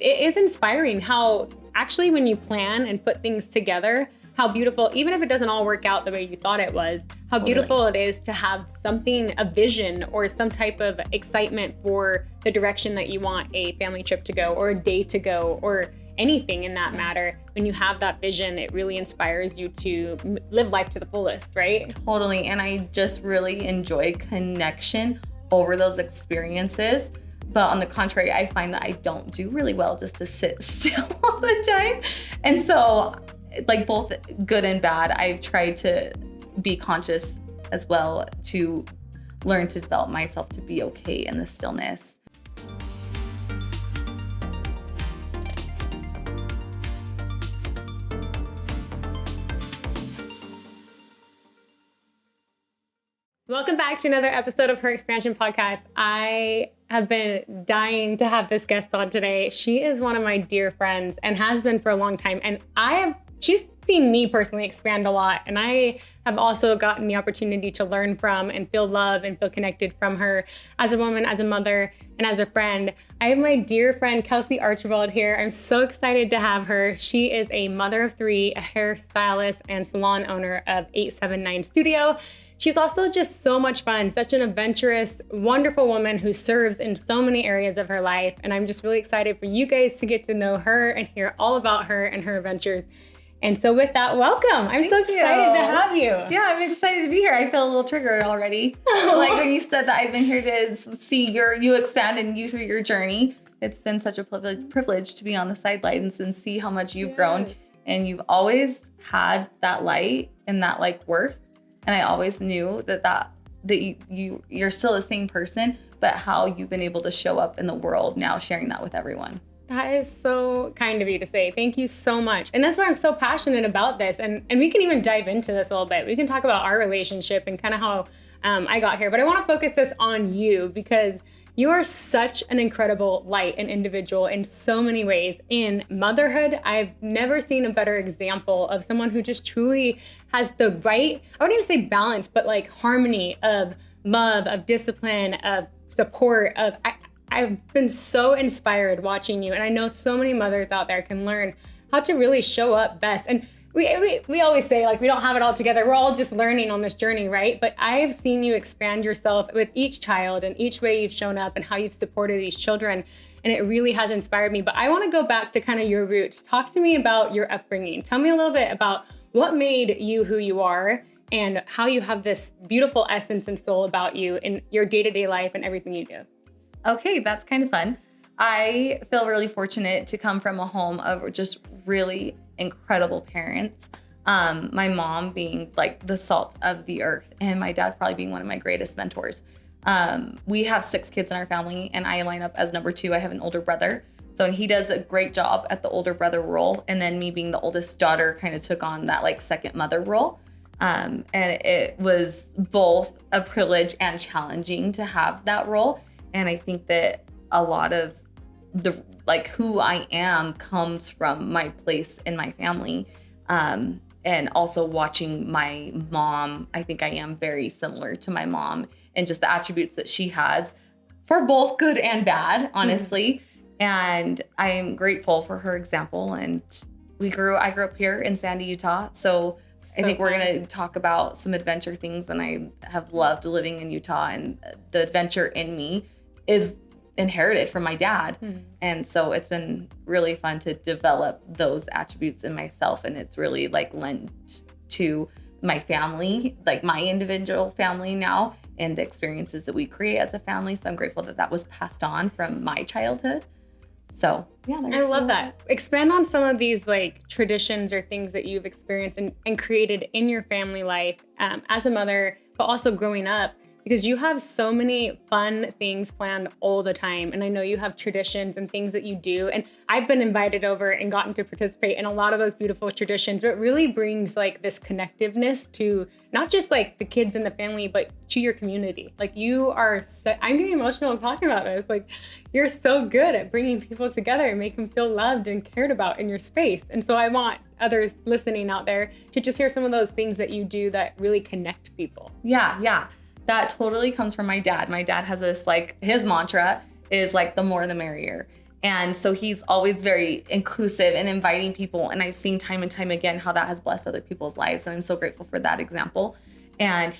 it is inspiring how actually when you plan and put things together, how beautiful, even if it doesn't all work out the way you thought it was, how beautiful it is to have something, a vision or some type of excitement for the direction that you want a family trip to go or a day to go or anything in that matter. When you have that vision, it really inspires you to live life to the fullest, right? Totally. And I just really enjoy connection over those experiences. But on the contrary, I find that I don't do really well just to sit still all the time. And so like both good and bad, I've tried to be conscious as well to learn to develop myself to be okay in the stillness. Welcome back to another episode of HerXpansion podcast. I have been dying to have this guest on today. She is one of my dear friends and has been for a long time. And she's seen me personally expand a lot. And I have also gotten the opportunity to learn from and feel love and feel connected from her as a woman, as a mother, and as a friend. I have my dear friend, Kelsey Archibald here. I'm so excited to have her. She is a mother of three, a hairstylist and salon owner of 879 Studio. She's also just so much fun, such an adventurous, wonderful woman who serves in so many areas of her life. And I'm just really excited for you guys to get to know her and hear all about her and her adventures. And so with that, welcome. I'm so excited to have you. Yeah, I'm excited to be here. I feel a little triggered already. Like when you said that I've been here to see you expand and you through your journey. It's been such a privilege to be on the sidelines and see how much you've grown. And you've always had that light and that like worth. And I always knew that you're still the same person, but how you've been able to show up in the world now, sharing that with everyone. That is so kind of you to say. Thank you so much. And that's why I'm so passionate about this. And we can even dive into this a little bit. We can talk about our relationship and kind of how I got here. But I want to focus this on you because you are such an incredible light and individual in so many ways. In motherhood, I've never seen a better example of someone who just truly has the right, I wouldn't even say balance, but like harmony of love, of discipline, of support, of I've been so inspired watching you. And I know so many mothers out there can learn how to really show up best. And we always say like we don't have it all together. We're all just learning on this journey, right? But I've seen you expand yourself with each child and each way you've shown up and how you've supported these children. And it really has inspired me. But I want to go back to kind of your roots. Talk to me about your upbringing. Tell me a little bit about what made you who you are and how you have this beautiful essence and soul about you in your day-to-day life and everything you do. Okay, that's kind of fun. I feel really fortunate to come from a home of just really incredible parents. My mom being like the salt of the earth and my dad probably being one of my greatest mentors. We have 6 kids in our family and I line up as number 2. I have an older brother. So he does a great job at the older brother role. And then me being the oldest daughter kind of took on that like second mother role. And it was both a privilege and challenging to have that role. And I think that a lot of the like who I am comes from my place in my family. And also watching my mom, I think I am very similar to my mom and just the attributes that she has for both good and bad, honestly. Mm-hmm. And I'm grateful for her example. And I grew up here in Sandy, Utah. So I think we're going to talk about some adventure things. And I have loved living in Utah, and the adventure in me is inherited from my dad. Mm-hmm. And so it's been really fun to develop those attributes in myself. And it's really like lent to my family, like my individual family now, and the experiences that we create as a family. So I'm grateful that that was passed on from my childhood. So yeah, I love that. Expand on some of these like traditions or things that you've experienced and created in your family life as a mother, but also growing up, because you have so many fun things planned all the time. And I know you have traditions and things that you do. And I've been invited over and gotten to participate in a lot of those beautiful traditions. It really brings like this connectiveness to not just like the kids in the family, but to your community. Like you are, I'm getting emotional talking about this. Like you're so good at bringing people together and make them feel loved and cared about in your space. And so I want others listening out there to just hear some of those things that you do that really connect people. Yeah. That totally comes from my dad. My dad has this, like, his mantra is like the more the merrier. And so he's always very inclusive and inviting people. And I've seen time and time again how that has blessed other people's lives. And I'm so grateful for that example. And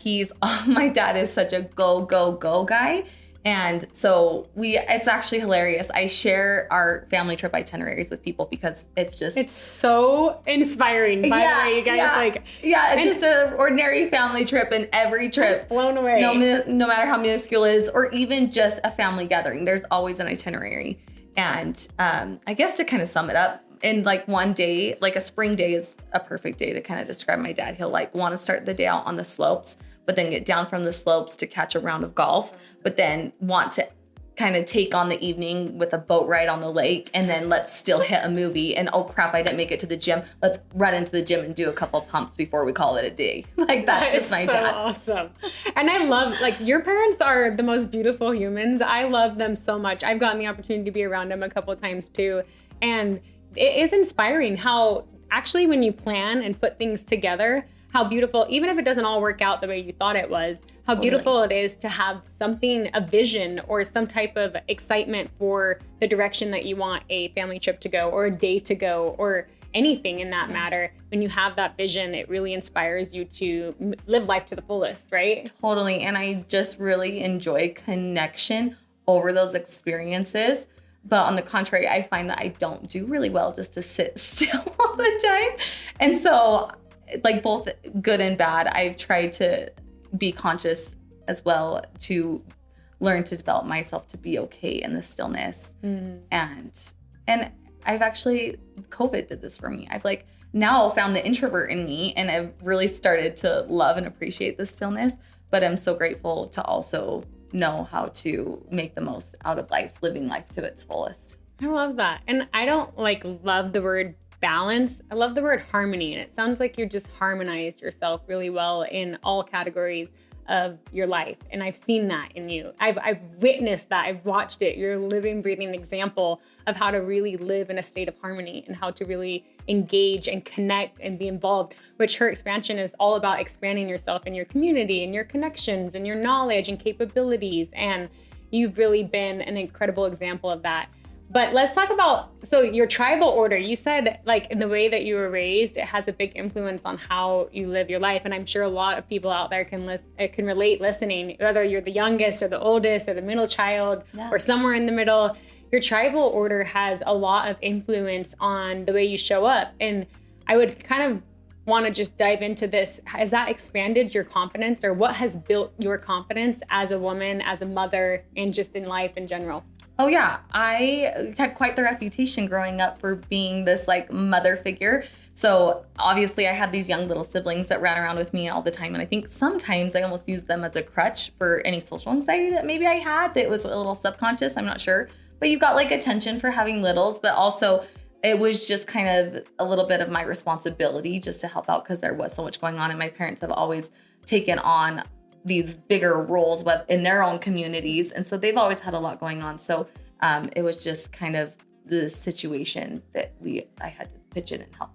my dad is such a go, go, go guy. And so it's actually hilarious. I share our family trip itineraries with people because it's so inspiring. By the way, you guys, it's just an ordinary family trip, and every trip blown away. No matter how minuscule it is, or even just a family gathering, there's always an itinerary. And I guess to kind of sum it up, in like one day, like a spring day is a perfect day to kind of describe my dad. He'll like want to start the day out on the slopes, but then get down from the slopes to catch a round of golf, but then want to kind of take on the evening with a boat ride on the lake, and then let's still hit a movie, and oh crap, I didn't make it to the gym. Let's run into the gym and do a couple of pumps before we call it a day. Like that's just my dad. Awesome. And I love, like, your parents are the most beautiful humans. I love them so much. I've gotten the opportunity to be around them a couple of times too. And it is inspiring how actually when you plan and put things together, how beautiful, even if it doesn't all work out the way you thought it was, how beautiful it is to have something, a vision or some type of excitement for the direction that you want a family trip to go, or a day to go, or anything in that matter. When you have that vision, it really inspires you to live life to the fullest, right? Totally. And I just really enjoy connection over those experiences. But on the contrary, I find that I don't do really well just to sit still all the time. And so, like, both good and bad, I've tried to be conscious as well, to learn to develop myself to be okay in the stillness. And I've actually, COVID did this for me. I've like now found the introvert in me, and I've really started to love and appreciate the stillness. But I'm so grateful to also know how to make the most out of life, living life to its fullest. I love that. And I don't love the word balance. I love the word harmony. And it sounds like you just harmonized yourself really well in all categories of your life. And I've seen that in you. I've witnessed that. I've watched it. You're a living, breathing example of how to really live in a state of harmony and how to really engage and connect and be involved, which HerXpansion is all about expanding yourself and your community and your connections and your knowledge and capabilities. And you've really been an incredible example of that. But let's talk about, so your tribal order, you said like in the way that you were raised, it has a big influence on how you live your life. And I'm sure a lot of people out there can relate listening, whether you're the youngest or the oldest or the middle child or somewhere in the middle. Your tribal order has a lot of influence on the way you show up. And I would kind of want to just dive into this. Has that expanded your confidence, or what has built your confidence as a woman, as a mother, and just in life in general? Oh yeah, I had quite the reputation growing up for being this like mother figure. So obviously I had these young little siblings that ran around with me all the time. And I think sometimes I almost used them as a crutch for any social anxiety that maybe I had that was a little subconscious, I'm not sure. But you've got like attention for having littles, but also it was just kind of a little bit of my responsibility just to help out because there was so much going on. And my parents have always taken on these bigger roles but in their own communities. And so they've always had a lot going on. So it was just kind of the situation that I had to pitch in and help.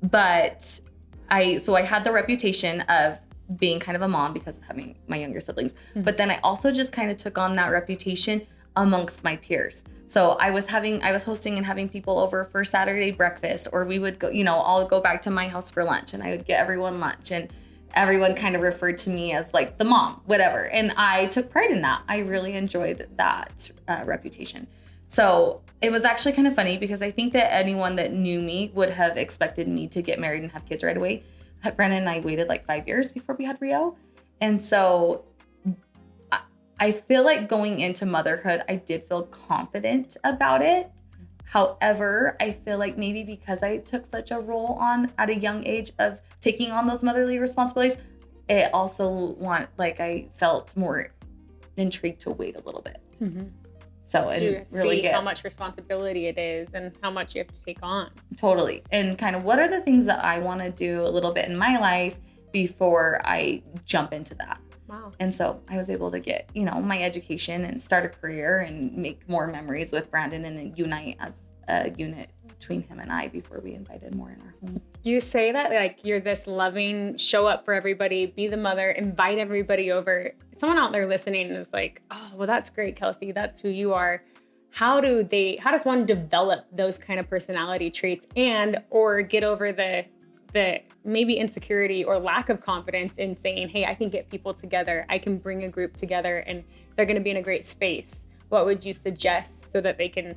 But I had the reputation of being kind of a mom because of having my younger siblings. Mm-hmm. But then I also just kind of took on that reputation amongst my peers. So I was hosting and having people over for Saturday breakfast, or we would go, I'll go back to my house for lunch and I would get everyone lunch, and everyone kind of referred to me as like the mom, whatever. And I took pride in that. I really enjoyed that reputation. So it was actually kind of funny because I think that anyone that knew me would have expected me to get married and have kids right away. Brandon and I waited like 5 years before we had Rio. And so I feel like going into motherhood, I did feel confident about it. However, I feel like maybe because I took such a role on at a young age of taking on those motherly responsibilities, it also I felt more intrigued to wait a little bit. Mm-hmm. So and really see how much responsibility it is and how much you have to take on. Totally. And kind of what are the things that I want to do a little bit in my life before I jump into that. Wow. And so I was able to get, my education and start a career and make more memories with Brandon and then unite as a unit between him and I before we invited more in our home. You say that like you're this loving, show up for everybody, be the mother, invite everybody over. Someone out there listening is like, oh, well, that's great, Kelsey. That's who you are. how does one develop those kind of personality traits and or get over the maybe insecurity or lack of confidence in saying, hey, I can get people together, I can bring a group together and they're going to be in a great space? What would you suggest so that they can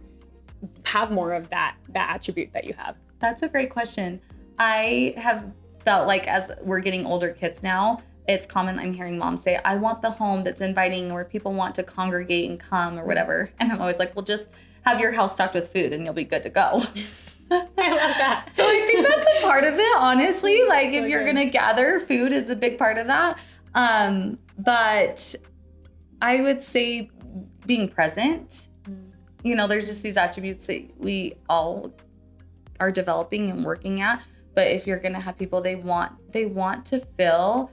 have more of that attribute that you have? That's a great question. I have felt like as we're getting older kids now, it's common I'm hearing moms say, I want the home that's inviting where people want to congregate and come or whatever. And I'm always like, well, just have your house stocked with food and you'll be good to go. I love that. So I think that's a part of it, honestly. Like if you're good. going to gather, food is a big part of that. But I would say being present, you know, there's just these attributes that we all are developing and working at. But if you're going to have people, they want to feel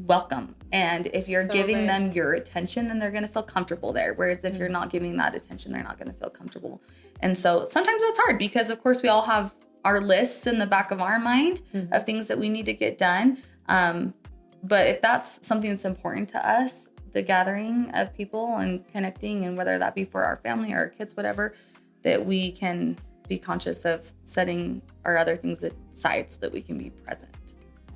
welcome. And if you're giving them your attention, then they're going to feel comfortable there. Whereas if you're not giving that attention, they're not going to feel comfortable. And so sometimes that's hard because of course we all have our lists in the back of our mind of things that we need to get done. But if that's something that's important to us, the gathering of people and connecting, and whether that be for our family or our kids, whatever, that we can be conscious of setting our other things aside so that we can be present.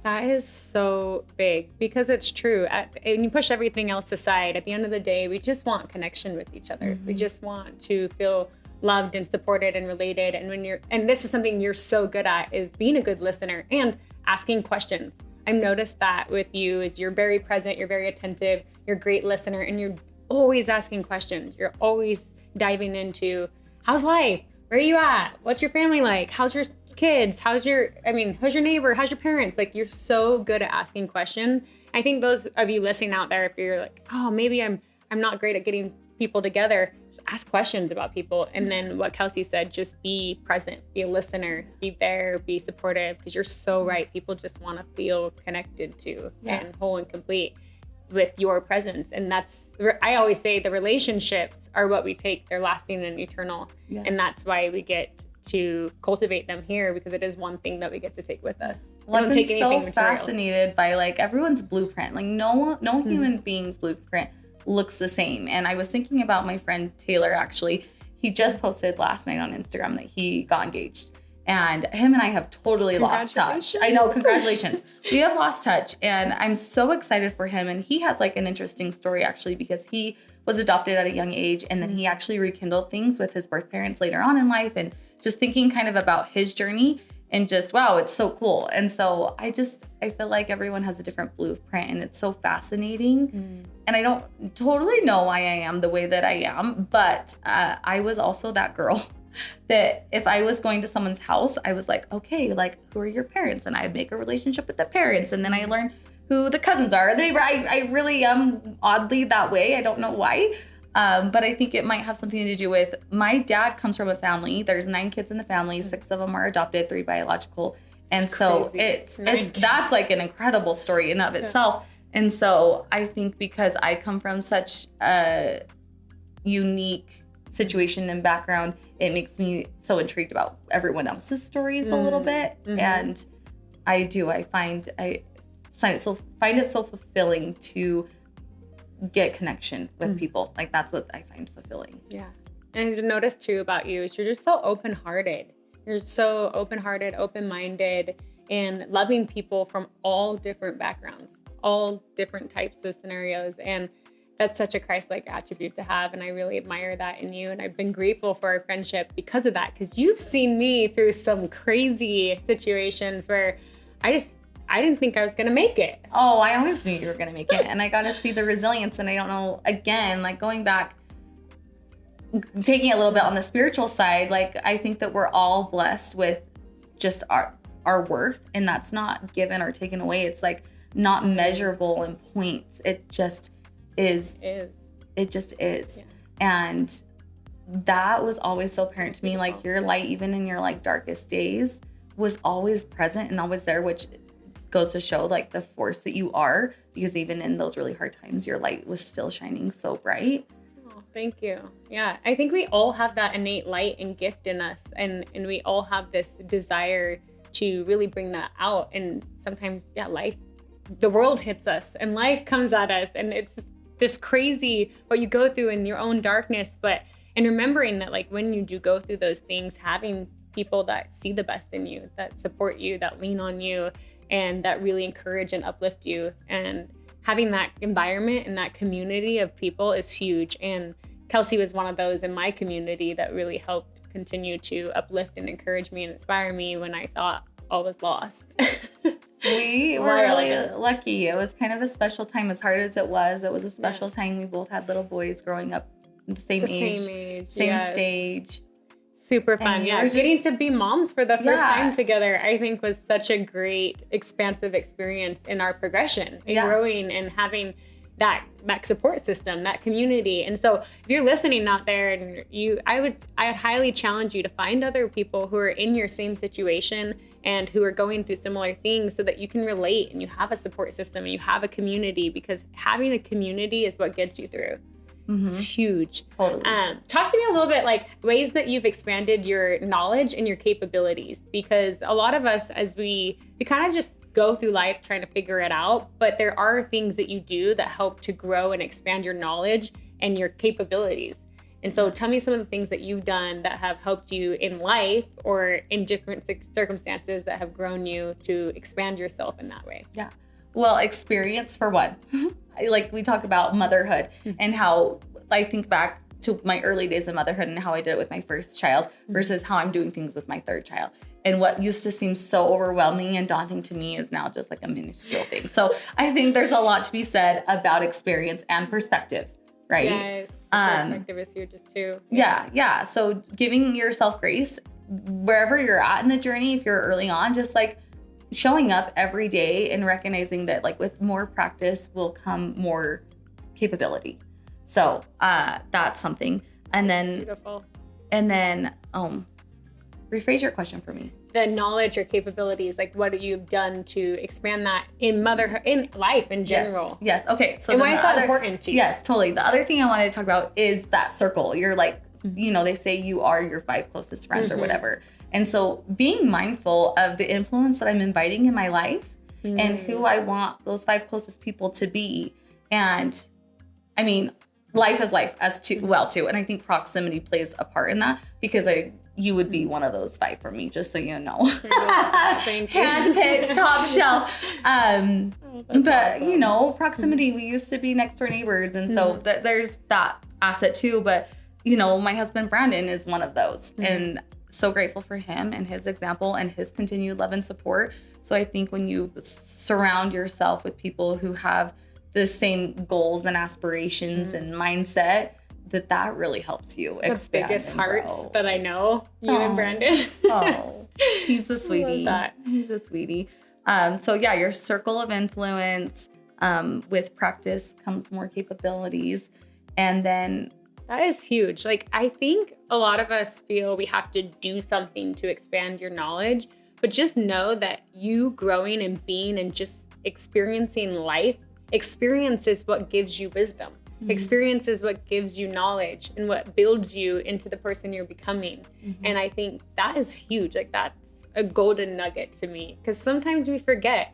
That is so big because it's true. And you push everything else aside. At the end of the day, we just want connection with each other. We just want to feel loved and supported and related. And this is something you're so good at, is being a good listener and asking questions. I've noticed that with you is you're very present, you're very attentive, you're a great listener, and you're always asking questions. You're always diving into, how's life? Where are you at? What's your family like? How's your kids? Who's your neighbor? How's your parents? Like, you're so good at asking questions. I think those of you listening out there, if you're like, oh, maybe I'm not great at getting people together, just ask questions about people. And then what Kelsey said, just be present, be a listener, be there, be supportive, because you're so right. People just want to feel connected to and whole and complete with your presence. And I always say the relationships are what we take. They're lasting and eternal. Yeah. And that's why we get to cultivate them here, because it is one thing that we get to take with us. Well, I've been so fascinated by like everyone's blueprint. Like no human being's blueprint looks the same. And I was thinking about my friend Taylor, actually. He just posted last night on Instagram that he got engaged. And him and I have totally lost touch. I know, congratulations. We have lost touch. And I'm so excited for him. And he has like an interesting story actually, because he was adopted at a young age. And then he actually rekindled things with his birth parents later on in life. And just thinking kind of about his journey and just, wow, it's so cool. And so I feel like everyone has a different blueprint and it's so fascinating. And I don't totally know why I am the way that I am, but I was also that girl that if I was going to someone's house, I was like, okay, like, who are your parents? And I'd make a relationship with the parents. And then I learned who the cousins are. I really am oddly that way. I don't know why. But I think it might have something to do with my dad comes from a family. There's 9 kids in the family. 6 of them are adopted, 3 biological. And so that's like an incredible story in of itself. And so I think because I come from such a unique situation and background, it makes me so intrigued about everyone else's stories a little bit. And I find it so fulfilling to get connection with people. Like that's what I find fulfilling. Yeah. And to notice too about you is you're just so open-hearted. You're so open-hearted, open-minded, and loving people from all different backgrounds, all different types of scenarios. And that's such a Christ-like attribute to have. And I really admire that in you. And I've been grateful for our friendship because of that, because you've seen me through some crazy situations where I didn't think I was going to make it. Oh, I always knew you were going to make it. And I got to see the resilience. And I don't know, again, like going back, taking it a little bit on the spiritual side, like I think that we're all blessed with just our worth. And that's not given or taken away. It's like not measurable in points. It just is. It just is. Yeah. And that was always so apparent to me. Like your light, even in your like darkest days, was always present and always there, which goes to show like the force that you are, because even in those really hard times, your light was still shining so bright. Oh, thank you. Yeah. I think we all have that innate light and gift in us. And we all have this desire to really bring that out. And sometimes, the world hits us and life comes at us, and it's just crazy what you go through in your own darkness. But And remembering that like when you do go through those things, having people that see the best in you, that support you, that lean on you, and that really encourage and uplift you. And having that environment and that community of people is huge. And Kelsey was one of those in my community that really helped continue to uplift and encourage me and inspire me when I thought all was lost. We were really lucky. It was kind of a special time. As hard as it was a special time. We both had little boys growing up the same age, same stage. Super fun. Yeah. Getting to be moms for the first time together, I think was such a great, expansive experience in our progression and growing and having that support system, that community. And so if you're listening out there and I'd highly challenge you to find other people who are in your same situation and who are going through similar things so that you can relate and you have a support system and you have a community, because having a community is what gets you through. Mm-hmm. It's huge. Totally. Talk to me a little bit like ways that you've expanded your knowledge and your capabilities, because a lot of us, as we kind of just go through life trying to figure it out, but there are things that you do that help to grow and expand your knowledge and your capabilities. And so tell me some of the things that you've done that have helped you in life or in different circumstances that have grown you to expand yourself in that way. Yeah. Well, experience for one. Like we talk about motherhood and how I think back to my early days of motherhood and how I did it with my first child versus how I'm doing things with my third child. And what used to seem so overwhelming and daunting to me is now just like a minuscule thing. So I think there's a lot to be said about experience and perspective, right? Yes, perspective is huge too. Yeah. So giving yourself grace wherever you're at in the journey, if you're early on, just like showing up every day and recognizing that like with more practice will come more capability. So that's something. And then, beautiful. And then, rephrase your question for me. The knowledge or capabilities, like what you've done to expand that in motherhood, in life in general. Yes. Okay. So and why is that important to you? Yes, totally. The other thing I wanted to talk about is that circle. You're like, they say you are your 5 closest friends or whatever. And so being mindful of the influence that I'm inviting in my life and who I want those 5 closest people to be. And I mean, life is life as well too. And I think proximity plays a part in that, because you would be one of those 5 for me, just so you know. Handpicked, top shelf. But awesome. Proximity, we used to be next door neighbors. And so there's that asset too. But, my husband, Brandon, is one of those. And so grateful for him and his example and his continued love and support. So I think when you surround yourself with people who have the same goals and aspirations and mindset, that really helps you expand. The biggest hearts that I know, you and Brandon. He's a sweetie. He's a sweetie. So yeah, your circle of influence, with practice comes more capabilities. And then that is huge. Like, I think a lot of us feel we have to do something to expand your knowledge, but just know that you growing and being and just experiencing life, experience is what gives you wisdom. Experience is what gives you knowledge and what builds you into the person you're becoming. And I think that is huge. Like, that's a golden nugget to me, because sometimes we forget.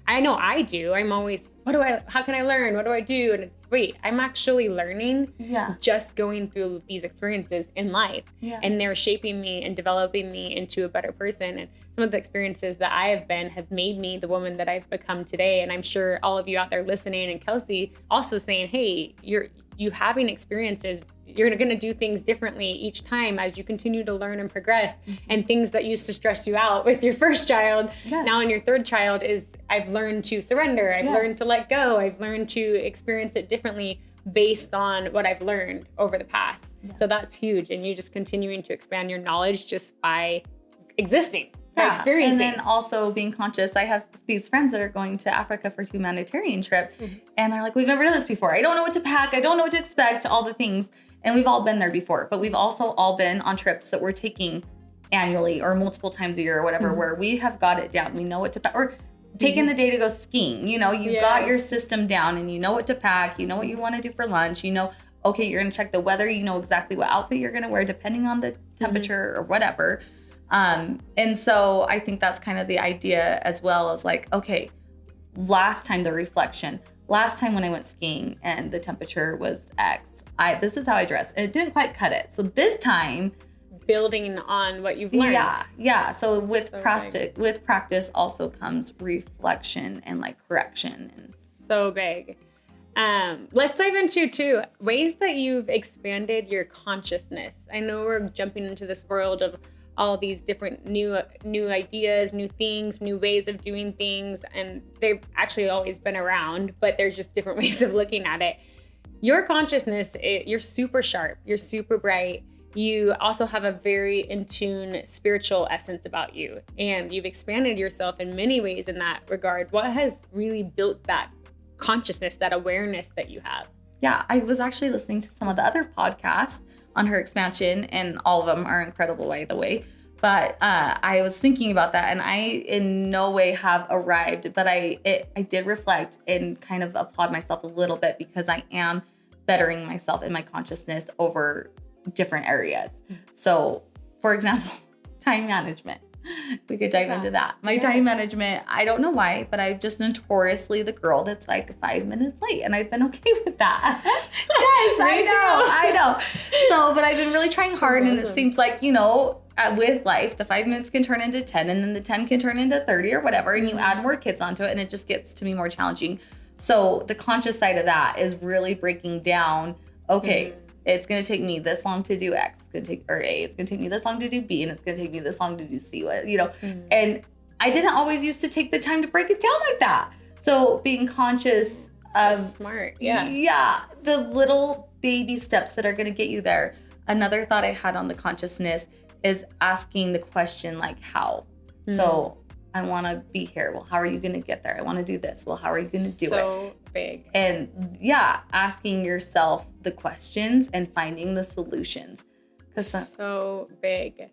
I know I do. I'm always, how can I learn? What do I do? And it's, wait, I'm actually learning just going through these experiences in life. And they're shaping me and developing me into a better person. And some of the experiences that I have made me the woman that I've become today. And I'm sure all of you out there listening, and Kelsey also saying, hey, you having experiences, you're going to do things differently each time as you continue to learn and progress. And things that used to stress you out with your first child, now in your third child is, I've learned to surrender. I've learned to let go. I've learned to experience it differently based on what I've learned over the past. So that's huge. And you just continuing to expand your knowledge just by existing. By experiencing. And then also being conscious. I have these friends that are going to Africa for a humanitarian trip. And they're like, we've never done this before. I don't know what to pack. I don't know what to expect, all the things. And we've all been there before, but we've also all been on trips that we're taking annually or multiple times a year or whatever, where we have got it down. We know what to pack, or taking the day to go skiing. You've got your system down and you know what to pack. You know what you want to do for lunch. Okay, you're going to check the weather. You know exactly what outfit you're going to wear depending on the temperature or whatever. And so I think that's kind of the idea as well, as like, okay, last time when I went skiing and the temperature was X, this is how I dress. And it didn't quite cut it. So this time, building on what you've learned. Yeah. So with So practice also comes reflection and like correction. And so big. Let's dive into too ways that you've expanded your consciousness. I know we're jumping into this world of all these different new ideas, new things, new ways of doing things, and they've actually always been around, but there's just different ways of looking at it. Your consciousness, you're super sharp, you're super bright. You also have a very in tune spiritual essence about you, and you've expanded yourself in many ways in that regard. What has really built that consciousness, that awareness that you have? Yeah, I was actually listening to some of the other podcasts on HerXpansion, and all of them are incredible, by the way. But I was thinking about that, and I in no way have arrived, but I did reflect and kind of applaud myself a little bit, because I am bettering myself in my consciousness over different areas. So, for example, time management. We could dive into that. My time management, I don't know why, but I'm just notoriously the girl that's like 5 minutes late, and I've been okay with that. Yes, I know. So, but I've been really trying hard, and it seems like, with life, the 5 minutes can turn into 10, and then the 10 can turn into 30 or whatever, and you add more kids onto it, and it just gets to be more challenging. So the conscious side of that is really breaking down, okay, it's going to take me this long to do X. It's going to take, or A, it's going to take me this long to do B, and it's going to take me this long to do C, and I didn't always used to take the time to break it down like that. So being conscious of That's smart. the little baby steps that are going to get you there. Another thought I had on the consciousness is asking the question, like, how? So I want to be here. Well, how are you going to get there? I want to do this. Well, how are you going to do it? So big. And asking yourself the questions and finding the solutions. So big.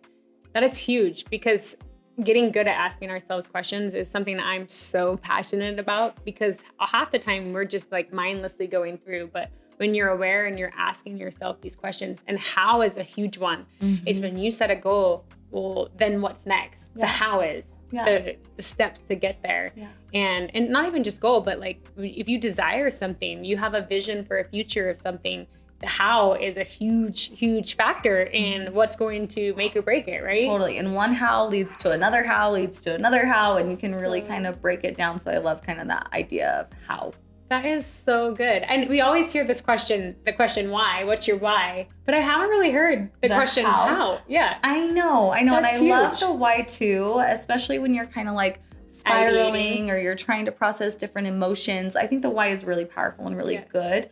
That is huge, because getting good at asking ourselves questions is something that I'm so passionate about, because half the time we're just like mindlessly going through. But when you're aware and you're asking yourself these questions, and how is a huge one, is when you set a goal, well, then what's next? The how is. The steps to get there. And not even just goal, but like if you desire something, you have a vision for a future of something, the how is a huge factor in what's going to make or break it, right? Totally. And one how leads to another how leads to another how, and you can really kind of break it down. So I love kind of that idea of how. That is so good. And we always hear this question, the question why, what's your why? But I haven't really heard the question how. Yeah. I know. That's and I huge. love the why too, especially when you're kind of like spiraling or you're trying to process different emotions. I think the why is really powerful and really good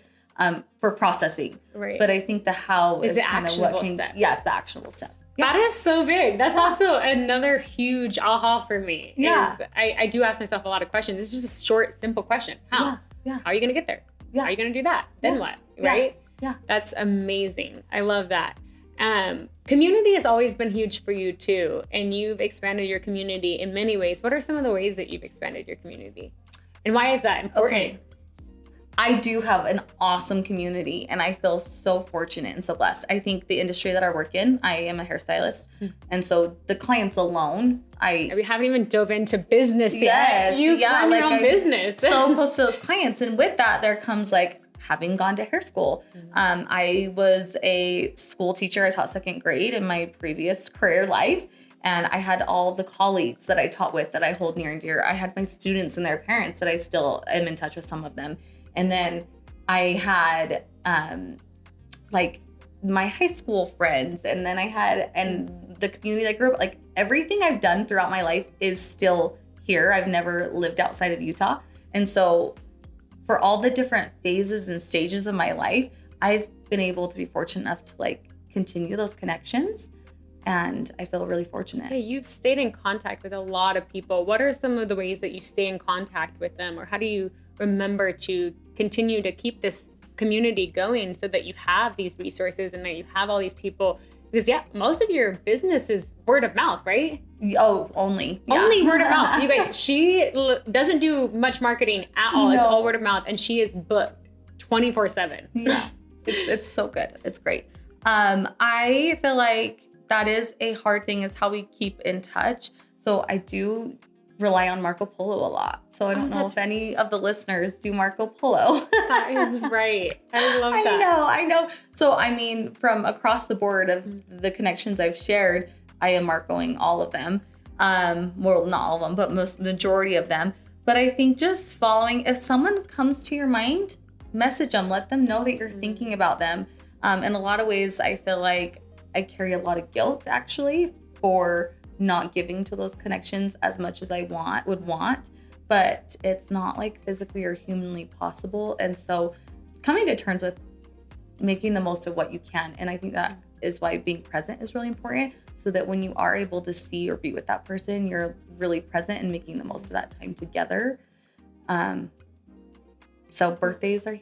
for processing. Right. But I think the how is kind of what can, step. it's the actionable step. That is so big. That's also another huge aha for me. Yeah. I do ask myself a lot of questions. It's just a short, simple question. How? How are you going to get there? How are you going to do that? Then what? Right? Yeah. That's amazing. I love that. Community has always been huge for you too. And you've expanded your community in many ways. What are some of the ways that you've expanded your community? And why is that important? Okay. I do have an awesome community, and I feel so fortunate and so blessed. I think the industry that I work in, I am a hairstylist. And so the clients alone, we haven't even dove into business yet. You run your own business. So close to those clients. And with that, there comes like having gone to hair school. I was a school teacher. I taught second grade in my previous career life. And I had all the colleagues that I taught with that I hold near and dear. I had my students and their parents that I still am in touch with, some of them. And then I had like my high school friends, and then I had, and the community that I grew up, like everything I've done throughout my life is still here. I've never lived outside of Utah. And so for all the different phases and stages of my life, I've been able to be fortunate enough to like continue those connections. And I feel really fortunate. Hey, you've stayed in contact with a lot of people. What are some of the ways that you stay in contact with them? Or how do you remember to continue to keep this community going so that you have these resources and that you have all these people? Because most of your business is word of mouth, right? Oh, only. Only word of mouth. You guys, she doesn't do much marketing at all. No. It's all word of mouth, and she is booked 24/7. Yeah, it's so good. It's great. I feel like that is a hard thing, is how we keep in touch. So I do rely on Marco Polo a lot. So I don't know if any of the listeners do Marco Polo. That is right. I love that. I know. So, I mean, from across the board of the connections I've shared, I am Marcoing all of them. Well, not all of them, but majority of them. But I think just following, if someone comes to your mind, message them, let them know that you're thinking about them. In a lot of ways, I feel like I carry a lot of guilt actually for not giving to those connections as much as I would want, but it's not like physically or humanly possible. And so coming to terms with making the most of what you can. And I think that is why being present is really important, so that when you are able to see or be with that person, you're really present and making the most of that time together. So birthdays are,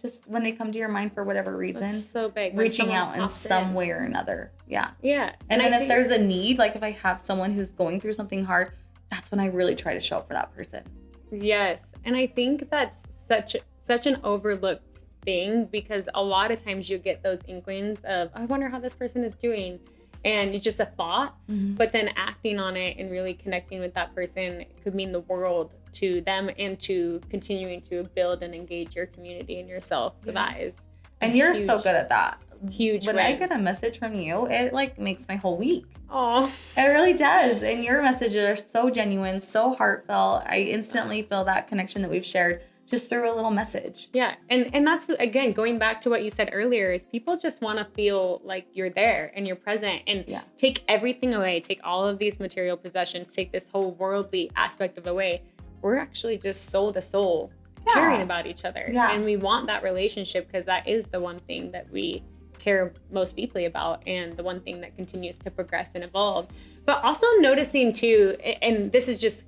just when they come to your mind for whatever reason. That's so big. Reaching out in some way or another. Yeah. Yeah. And then if there's a need, like if I have someone who's going through something hard, that's when I really try to show up for that person. Yes. And I think that's such an overlooked thing, because a lot of times you get those inklings of, I wonder how this person is doing. And it's just a thought, but then acting on it and really connecting with that person could mean the world to them and to continuing to build and engage your community and yourself. So that is, and you're so good at that. Huge. When I get a message from you, it like makes my whole week. Oh, it really does. And your messages are so genuine, so heartfelt. I instantly feel that connection that we've shared just through a little message. Yeah. And that's, again, going back to what you said earlier, is people just want to feel like you're there and you're present, and take everything away, take all of these material possessions, take this whole worldly aspect of away. We're actually just soul to soul caring about each other. Yeah. And we want that relationship because that is the one thing that we care most deeply about, and the one thing that continues to progress and evolve. But also noticing too, and this is just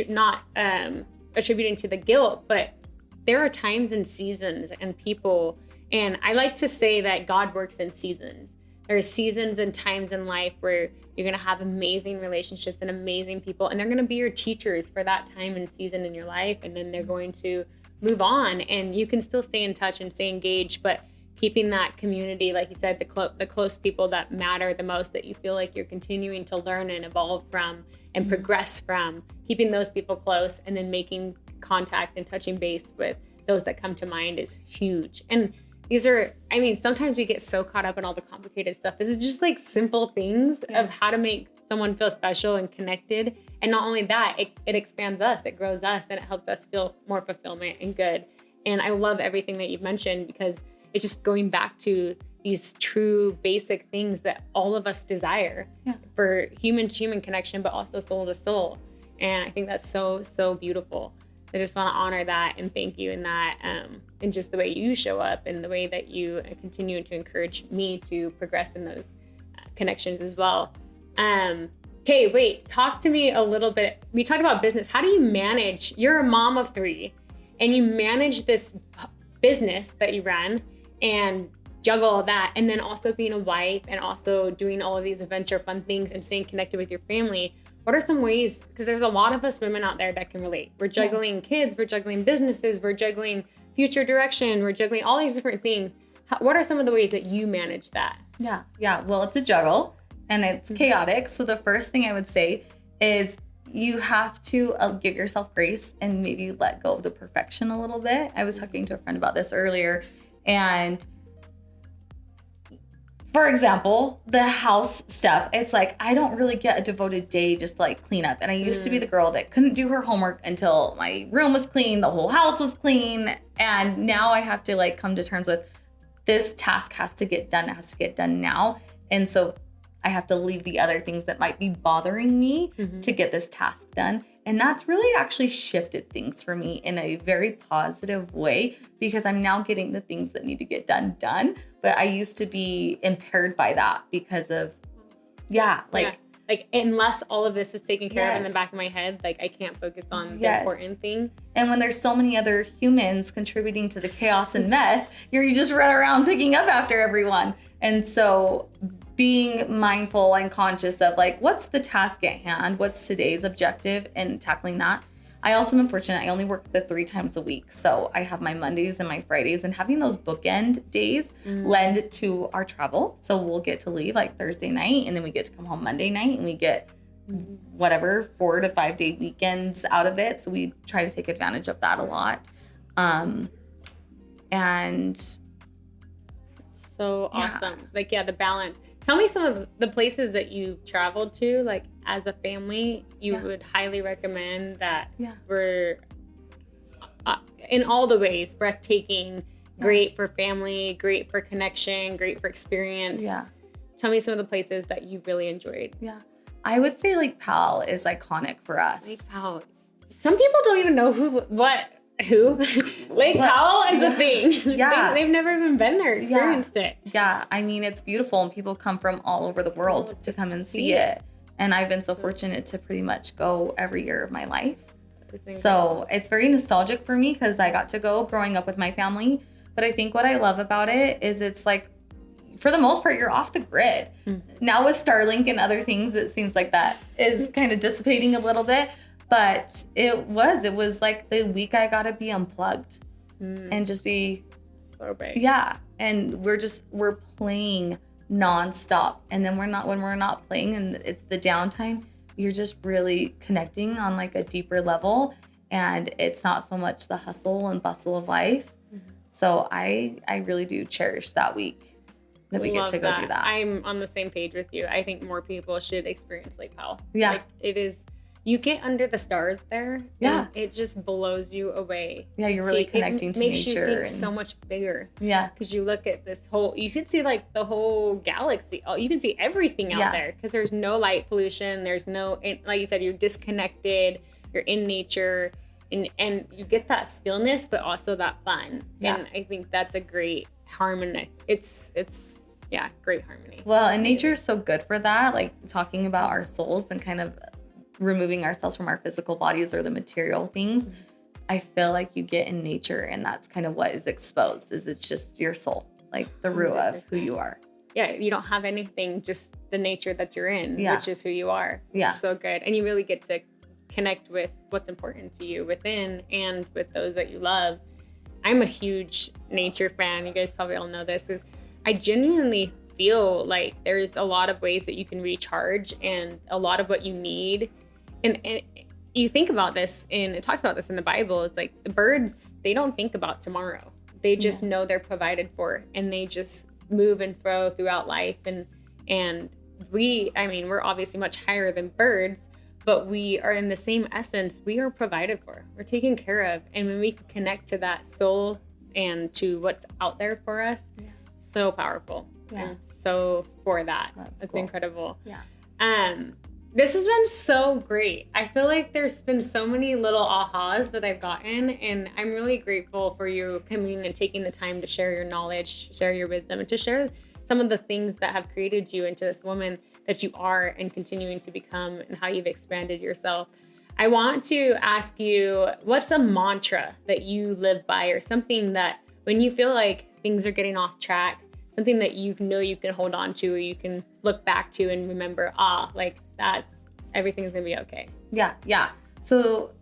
not attributing to the guilt, but there are times and seasons and people, and I like to say that God works in seasons. There are seasons and times in life where you're going to have amazing relationships and amazing people, and they're going to be your teachers for that time and season in your life, and then they're going to move on, and you can still stay in touch and stay engaged, but keeping that community, like you said, the close people that matter the most, that you feel like you're continuing to learn and evolve from and progress from, keeping those people close, and then making contact and touching base with those that come to mind is huge. And these are, I mean, sometimes we get so caught up in all the complicated stuff. This is just like simple things of how to make someone feel special and connected. And not only that, it expands us, it grows us, and it helps us feel more fulfillment and good. And I love everything that you've mentioned, because it's just going back to these true basic things that all of us desire for human to human connection, but also soul to soul. And I think that's so, so beautiful. I just want to honor that and thank you in that, and just the way you show up and the way that you continue to encourage me to progress in those connections as well. Okay, wait, talk to me a little bit. We talked about business. How do you manage? You're a mom of 3 and you manage this business that you run and juggle all that, and then also being a wife and also doing all of these adventure fun things and staying connected with your family. What are some ways, because there's a lot of us women out there that can relate. We're juggling kids, we're juggling businesses, we're juggling future direction, we're juggling all these different things. What are some of the ways that you manage that? Yeah. Well, it's a juggle and it's chaotic. So the first thing I would say is you have to give yourself grace and maybe let go of the perfection a little bit. I was talking to a friend about this earlier, and for example, the house stuff, it's like, I don't really get a devoted day just to like clean up. And I used to be the girl that couldn't do her homework until my room was clean, the whole house was clean. And now I have to like come to terms with this task has to get done. It has to get done now. And so I have to leave the other things that might be bothering me to get this task done. And that's really actually shifted things for me in a very positive way, because I'm now getting the things that need to get done. But I used to be impaired by that because of, like unless all of this is taken care of in the back of my head, like I can't focus on the important thing. And when there's so many other humans contributing to the chaos and mess, you just run around picking up after everyone. And so being mindful and conscious of like, what's the task at hand? What's today's objective, and tackling that. I also am fortunate. I only work 3 times a week. So I have my Mondays and my Fridays, and having those bookend days lend to our travel. So we'll get to leave like Thursday night, and then we get to come home Monday night, and we get whatever 4 to 5 day weekends out of it. So we try to take advantage of that a lot. And so awesome. Like, yeah, the balance. Tell me some of the places that you've traveled to, like as a family, you would highly recommend that were in all the ways, breathtaking, great for family, great for connection, great for experience. Yeah. Tell me some of the places that you really enjoyed. Yeah. I would say Lake Powell is iconic for us. Lake Powell. Some people don't even know who. Lake Powell is a thing. Yeah. They've never even been there, experienced it. Yeah. I mean, it's beautiful and people come from all over the world to come and see it. And I've been so fortunate to pretty much go every year of my life. So it's very nostalgic for me because I got to go growing up with my family. But I think what I love about it is it's like, for the most part, you're off the grid. Now with Starlink and other things, it seems like that is kind of dissipating a little bit. But it was like the week I got to be unplugged and just be so big. Yeah. And we're playing nonstop. And then when we're not playing and it's the downtime, you're just really connecting on like a deeper level. And it's not so much the hustle and bustle of life. So I really do cherish that week that we get to go do that. I'm on the same page with you. I think more people should experience Lake Powell. Yeah. Like, it is, you get under the stars there. Yeah. And it just blows you away. Yeah, you're really connecting to nature. It makes you think so much bigger. Yeah. Because you look at this you should see like the whole galaxy. Oh, you can see everything out there because there's no light pollution. There's no, like you said, you're disconnected. You're in nature. And you get that stillness, but also that fun. Yeah. And I think that's a great harmony. It's great harmony. Well, and nature is so good for that. Like talking about our souls and kind of removing ourselves from our physical bodies or the material things. I feel like you get in nature and that's kind of what is exposed is it's just your soul, like the root of who you are. Yeah. You don't have anything, just the nature that you're in, which is who you are. Yeah. It's so good. And you really get to connect with what's important to you within and with those that you love. I'm a huge nature fan. You guys probably all know this. I genuinely feel like there's a lot of ways that you can recharge and a lot of what you need. And you think about this, and it talks about this in the Bible. It's like the birds, they don't think about tomorrow. They just know they're provided for, and they just move and fro throughout life. And we're obviously much higher than birds, but we are in the same essence. We are provided for. We're taken care of. And when we connect to that soul and to what's out there for us, so powerful. Yeah. I'm so for that. That's cool. Incredible. Yeah. This has been so great. I feel like there's been so many little ahas that I've gotten, and I'm really grateful for you coming and taking the time to share your knowledge, share your wisdom, and to share some of the things that have created you into this woman that you are and continuing to become, and how you've expanded yourself. I want to ask you, what's a mantra that you live by, or something that when you feel like things are getting off track, something that you know you can hold on to, or you can look back to and remember, like that's, everything's gonna be okay. Yeah. So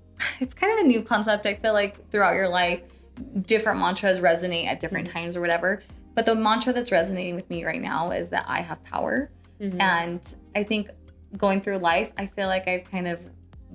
it's kind of a new concept. I feel like throughout your life, different mantras resonate at different times or whatever. But the mantra that's resonating with me right now is that I have power. And I think going through life, I feel like I've kind of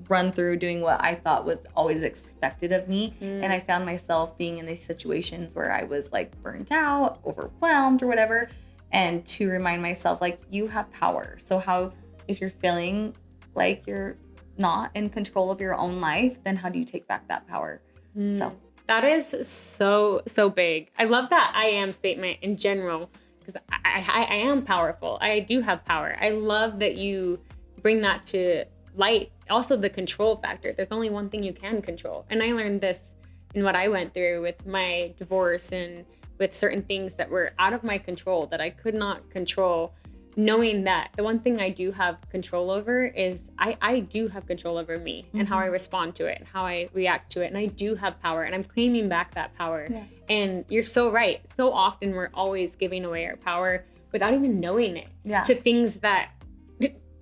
run through doing what I thought was always expected of me. And I found myself being in these situations where I was like burnt out, overwhelmed or whatever. And to remind myself, like, you have power. So how, if you're feeling like you're not in control of your own life, then how do you take back that power? So that is so big. I love that I am statement in general, because I am powerful. I do have power. I love that you bring that to light. Also the control factor. There's only one thing you can control. And I learned this in what I went through with my divorce and with certain things that were out of my control that I could not control. Knowing that the one thing I do have control over is I do have control over me and how I respond to it and how I react to it. And I do have power, and I'm claiming back that power. Yeah. And you're so right. So often we're always giving away our power without even knowing it to things that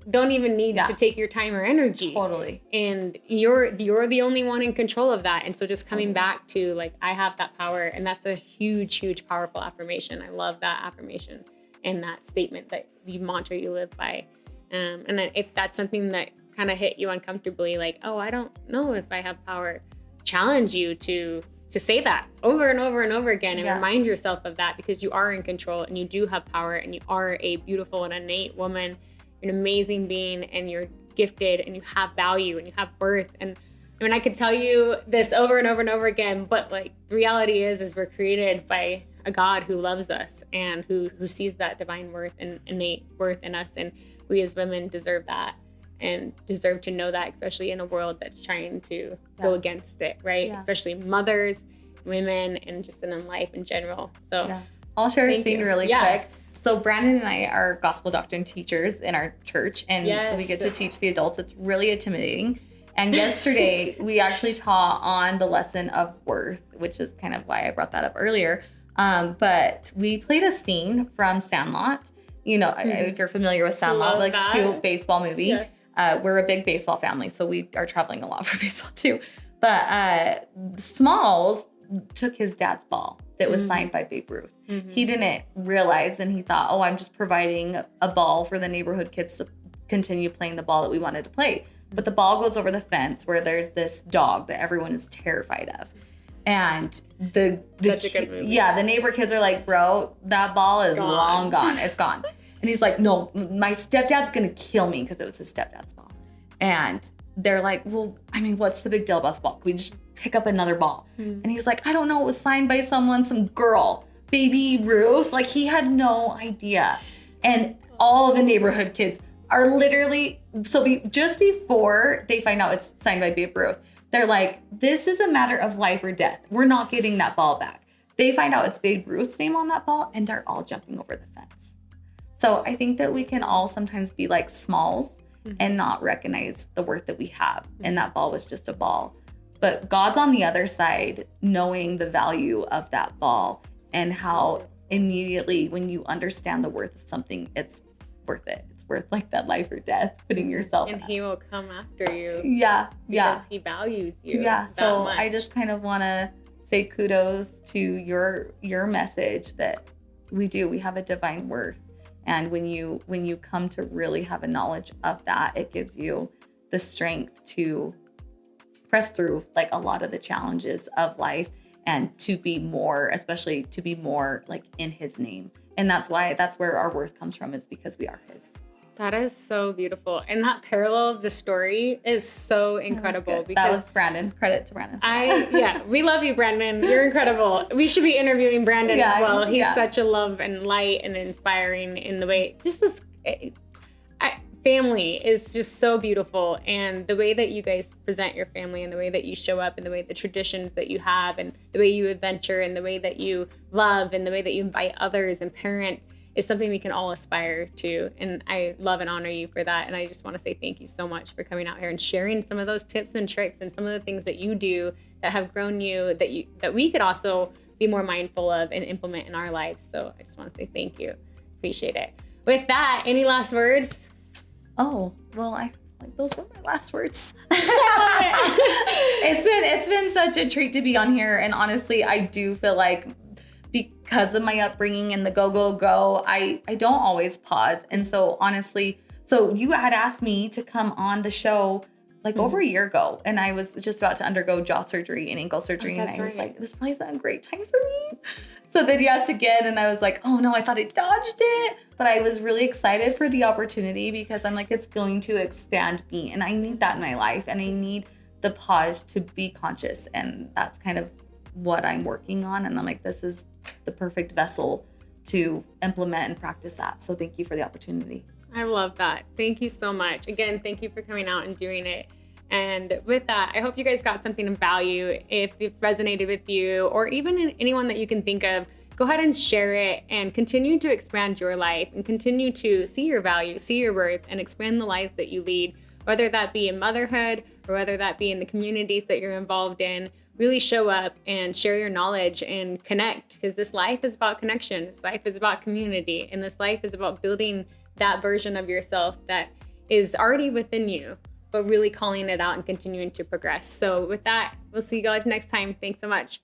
don't even need to take your time or energy. Totally. And you're the only one in control of that. And so just coming back to like, I have that power, and that's a huge, powerful affirmation. I love that affirmation and that statement, that the mantra you live by. And then if that's something that kind of hit you uncomfortably, like, oh, I don't know if I have power, challenge you to say that over and over and over again, and remind yourself of that, because you are in control and you do have power, and you are a beautiful and innate woman, an amazing being, and you're gifted, and you have value, and you have worth. And I mean, I could tell you this over and over and over again, but like the reality is we're created by a God who loves us and who sees that divine worth and innate worth in us. And we as women deserve that and deserve to know that, especially in a world that's trying to go against it, right? Especially mothers, women, and just in life in general. So I'll share a scene really quick. So Brandon and I are gospel doctrine teachers in our church. And so we get to teach the adults. It's really intimidating. And yesterday we actually taught on the lesson of worth, which is kind of why I brought that up earlier. But we played a scene from Sandlot. You know, if you're familiar with Sandlot, like cute baseball movie. We're a big baseball family, so we are traveling a lot for baseball too. But Smalls took his dad's ball that was signed by Babe Ruth. He didn't realize, and he thought, oh, I'm just providing a ball for the neighborhood kids to continue playing the ball that we wanted to play. But the ball goes over the fence where there's this dog that everyone is terrified of. And the neighbor kids are like, bro, that ball is long gone. It's gone. And he's like, no, my stepdad's going to kill me, because it was his stepdad's ball. And they're like, well, I mean, what's the big deal about this ball? Can we just pick up another ball? And he's like, I don't know. It was signed by some girl, Baby Ruth. Like, he had no idea. And all the neighborhood kids are literally, just before they find out it's signed by Babe Ruth, they're like, this is a matter of life or death. We're not getting that ball back. They find out it's Babe Ruth's name on that ball, and they're all jumping over the fence. So I think that we can all sometimes be like Smalls and not recognize the worth that we have. And that ball was just a ball. But God's on the other side, knowing the value of that ball, and how immediately when you understand the worth of something, it's worth it. It's worth like that life or death, putting yourself and he will come after you. Because he values you. So much. I just kind of want to say kudos to your message that we have a divine worth. And when you come to really have a knowledge of that, it gives you the strength to press through like a lot of the challenges of life, and to be more like in his name. And that's where our worth comes from, is because we are his. That is so beautiful. And that parallel of the story is so incredible. That was Brandon. Credit to Brandon. We love you, Brandon. You're incredible. We should be interviewing Brandon as well. He's such a love and light and inspiring in the way, just this family is just so beautiful. And the way that you guys present your family, and the way that you show up, and the way the traditions that you have, and the way you adventure, and the way that you love, and the way that you invite others and parent, is something we can all aspire to. And I love and honor you for that. And I just want to say thank you so much for coming out here and sharing some of those tips and tricks and some of the things that you do that have grown you, that we could also be more mindful of and implement in our lives. So I just want to say thank you. Appreciate it. With that, any last words? Oh, well, those were my last words. It's been such a treat to be on here. And honestly, I do feel like, because of my upbringing and the go, I don't always pause. And so honestly, you had asked me to come on the show like over a year ago, and I was just about to undergo jaw surgery and ankle surgery. And I was like, this probably not a great time for me. So then you asked again, and I was like, oh no, I thought I dodged it. But I was really excited for the opportunity, because I'm like, it's going to expand me, and I need that in my life, and I need the pause to be conscious. And that's kind of what I'm working on. And I'm like, this is the perfect vessel to implement and practice that. So thank you for the opportunity. I love that. Thank you so much. Again, thank you for coming out and doing it. And with that, I hope you guys got something of value. If it resonated with you, or even anyone that you can think of, go ahead and share it, and continue to expand your life, and continue to see your value, see your worth, and expand the life that you lead, whether that be in motherhood or whether that be in the communities that you're involved in. Really show up and share your knowledge and connect, because this life is about connection. This life is about community, and this life is about building that version of yourself that is already within you, but really calling it out and continuing to progress. So with that, we'll see you guys next time. Thanks so much.